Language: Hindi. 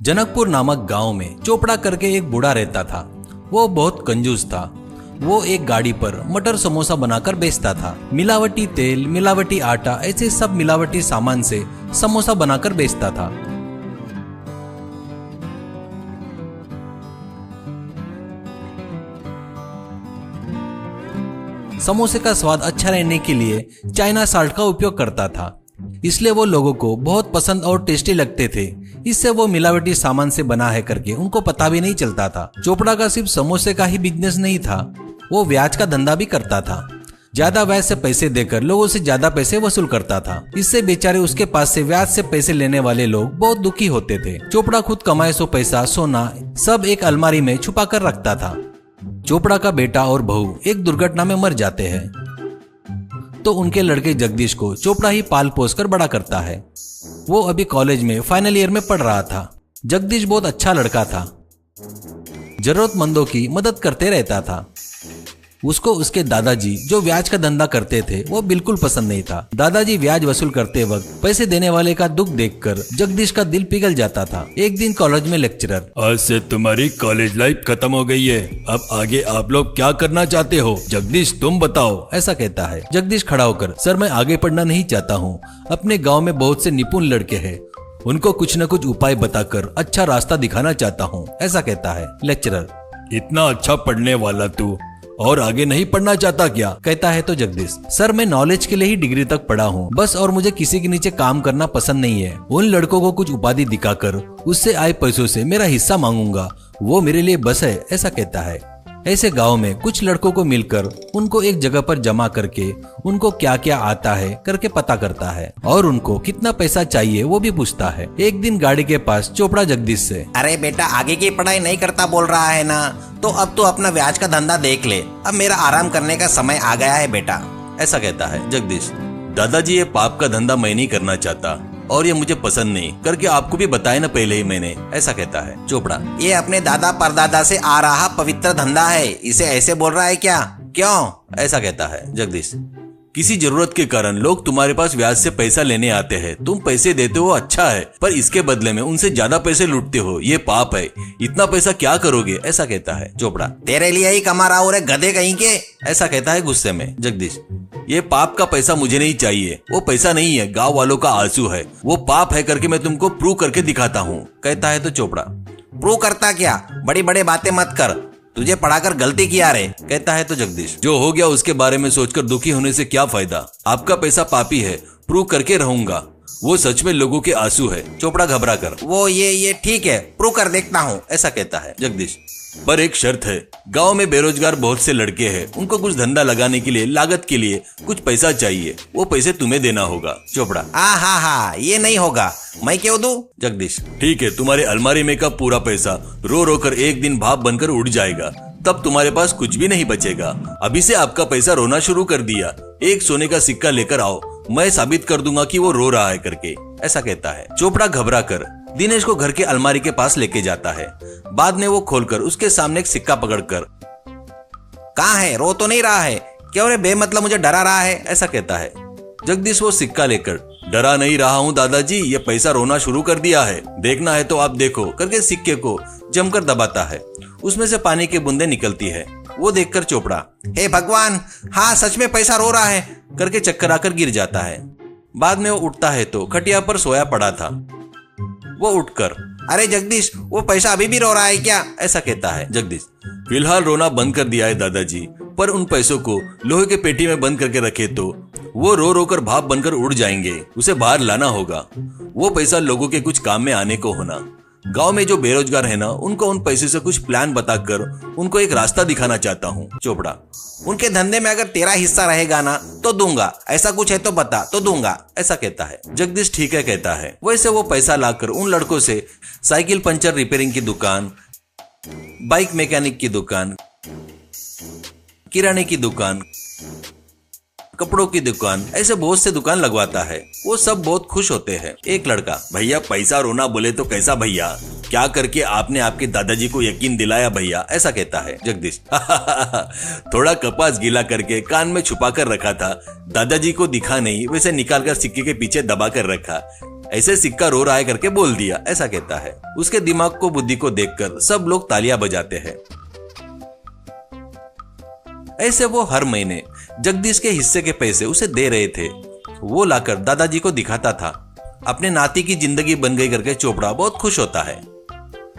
जनकपुर नामक गांव में चोपड़ा करके एक बूढ़ा रहता था। वो बहुत कंजूस था। वो एक गाड़ी पर मटर समोसा बनाकर बेचता था। मिलावटी तेल, मिलावटी आटा, ऐसे सब मिलावटी सामान से समोसा बनाकर बेचता था। समोसे का स्वाद अच्छा रहने के लिए चाइना साल्ट का उपयोग करता था, इसलिए वो लोगों को बहुत पसंद और टेस्टी लगते थे। इससे वो मिलावटी सामान से बना है करके उनको पता भी नहीं चलता था। चोपड़ा का सिर्फ समोसे का ही बिजनेस नहीं था, वो ब्याज का धंधा भी करता था। ज्यादा ब्याज से पैसे देकर लोगों से ज्यादा पैसे वसूल करता था। इससे बेचारे उसके पास से ब्याज से पैसे लेने वाले लोग बहुत दुखी होते थे। चोपड़ा खुद कमाए सो पैसा, सोना सब एक अलमारी में छुपा कर रखता था। चोपड़ा का बेटा और बहू एक दुर्घटना में मर जाते हैं, तो उनके लड़के जगदीश को चोपड़ा ही पाल पोस कर बड़ा करता है। वो अभी कॉलेज में फाइनल ईयर में पढ़ रहा था। जगदीश बहुत अच्छा लड़का था, जरूरतमंदों की मदद करते रहता था। उसको उसके दादाजी जो ब्याज का धंधा करते थे वो बिल्कुल पसंद नहीं था। दादाजी ब्याज वसूल करते वक्त पैसे देने वाले का दुख देखकर जगदीश का दिल पिघल जाता था। एक दिन कॉलेज में लेक्चरर, आज से तुम्हारी कॉलेज लाइफ खत्म हो गई है, अब आगे आप लोग क्या करना चाहते हो? जगदीश तुम बताओ, ऐसा कहता है। जगदीश खड़ा होकर, सर मैं आगे पढ़ना नहीं चाहता हूँ। अपने गाँव में बहुत से निपुण लड़के हैं, उनको कुछ न कुछ उपाय बताकर अच्छा रास्ता दिखाना चाहता हूँ, ऐसा कहता है। लेक्चरर, इतना अच्छा पढ़ने वाला तू और आगे नहीं पढ़ना चाहता क्या? कहता है तो जगदीश, सर मैं नॉलेज के लिए ही डिग्री तक पढ़ा हूँ बस, और मुझे किसी के नीचे काम करना पसंद नहीं है। उन लड़कों को कुछ उपाधि दिखाकर उससे आए पैसों से मेरा हिस्सा मांगूंगा, वो मेरे लिए बस है, ऐसा कहता है। ऐसे गांव में कुछ लड़कों को मिलकर उनको एक जगह पर जमा करके उनको क्या क्या आता है करके पता करता है और उनको कितना पैसा चाहिए वो भी पूछता है। एक दिन गाड़ी के पास चोपड़ा जगदीश से, अरे बेटा आगे की पढ़ाई नहीं करता बोल रहा है ना, तो अब तो अपना ब्याज का धंधा देख ले, अब मेरा आराम करने का समय आ गया है बेटा, ऐसा कहता है। जगदीश, दादाजी ये पाप का धंधा मैं नहीं करना चाहता और ये मुझे पसंद नहीं करके आपको भी बताया ना पहले ही मैंने, ऐसा कहता है। चोपड़ा, ये अपने दादा परदादा से आ रहा पवित्र धंधा है, इसे ऐसे बोल रहा है क्या? क्यों? ऐसा कहता है। जगदीश, किसी जरूरत के कारण लोग तुम्हारे पास ब्याज से पैसा लेने आते हैं, तुम पैसे देते हो अच्छा है, पर इसके बदले में उनसे ज्यादा पैसे लूटते हो, ये पाप है, इतना पैसा क्या करोगे, ऐसा कहता है। चोपड़ा, तेरे लिए ही कमा रहा हूँ रे गधे कहीं के, ऐसा कहता है गुस्से में। जगदीश, ये पाप का पैसा मुझे नहीं चाहिए, वो पैसा नहीं है, गांव वालों का आंसू है, वो पाप है करके मैं तुमको प्रूव करके दिखाता हूँ, कहता है तो चोपड़ा, प्रूव करता क्या, बड़ी बड़े बातें मत कर, तुझे पढ़ाकर गलती किया रे, कहता है तो जगदीश, जो हो गया उसके बारे में सोचकर दुखी होने से क्या फायदा, आपका पैसा पापी है, प्रूव करके रहूंगा, वो सच में लोगों के आंसू है। चोपड़ा घबरा कर, वो ये ठीक है, प्रूव कर देखता हूँ, ऐसा कहता है। जगदीश, पर एक शर्त है, गांव में बेरोजगार बहुत से लड़के हैं, उनको कुछ धंधा लगाने के लिए लागत के लिए कुछ पैसा चाहिए, वो पैसे तुम्हें देना होगा। चोपड़ा, हाँ ये नहीं होगा, मैं क्यों दूं? जगदीश, ठीक है, तुम्हारे अलमारी में का पूरा पैसा रो रो कर एक दिन भाप बनकर उड़ जाएगा, तब तुम्हारे पास कुछ भी नहीं बचेगा। अभी से आपका पैसा रोना शुरू कर दिया, एक सोने का सिक्का लेकर आओ, मैं साबित कर दूंगा कि वो रो रहा है करके, ऐसा कहता है। चोपड़ा घबरा कर दिनेश को घर के अलमारी के पास लेके जाता है। बाद में वो खोलकर उसके सामने एक सिक्का पकड़कर, कहाँ है, रो तो नहीं रहा है, क्यों रे बेमतलब मुझे डरा रहा है, ऐसा कहता है। जगदीश वो सिक्का लेकर, डरा नहीं रहा हूँ दादाजी, ये पैसा रोना शुरू कर दिया है, देखना है तो आप देखो करके सिक्के को जमकर दबाता है। उसमें से पानी की बूंदें निकलती है। वो देखकर चोपड़ा, हे भगवान, हाँ सच में पैसा रो रहा है करके चक्कर आकर गिर जाता है। बाद में वो उठता है तो खटिया पर सोया पड़ा था। वो उठकर, अरे जगदीश, वो पैसा अभी भी रो रहा है क्या, ऐसा कहता है। जगदीश, फिलहाल रोना बंद कर दिया है दादाजी, पर उन पैसों को लोहे के पेटी में बंद करके रखे तो वो रो रो कर भाप बनकर उड़ जाएंगे, उसे बाहर लाना होगा। वो पैसा लोगों के कुछ काम में आने को होना। गांव में जो बेरोजगार है ना, उनको उन पैसे से कुछ प्लान बताकर उनको एक रास्ता दिखाना चाहता हूँ। चोपड़ा, उनके धंधे में अगर तेरा हिस्सा रहेगा ना तो दूंगा, ऐसा कुछ है तो बता तो दूंगा, ऐसा कहता है। जगदीश ठीक है कहता है। वैसे वो पैसा लाकर उन लड़कों से साइकिल पंचर रिपेयरिंग की दुकान, बाइक मैकेनिक की दुकान, किराने की दुकान, कपड़ों की दुकान, ऐसे बहुत से दुकान लगवाता है। वो सब बहुत खुश होते हैं। एक लड़का, भैया पैसा रोना बोले तो कैसा भैया, क्या करके आपने आपके दादाजी को यकीन दिलाया भैया, ऐसा कहता है। जगदीश, थोड़ा कपास गीला करके कान में छुपा कर रखा था, दादाजी को दिखा नहीं, वैसे निकाल कर सिक्के के पीछे दबा कर रखा, ऐसे सिक्का रो रहा है करके बोल दिया, ऐसा कहता है। उसके दिमाग को बुद्धि को देखकर सब लोग तालियां बजाते हैं। ऐसे वो हर महीने जगदीश के हिस्से के पैसे उसे दे रहे थे। वो लाकर दादाजी को दिखाता था। अपने नाती की जिंदगी बन गई करके चोपड़ा बहुत खुश होता है।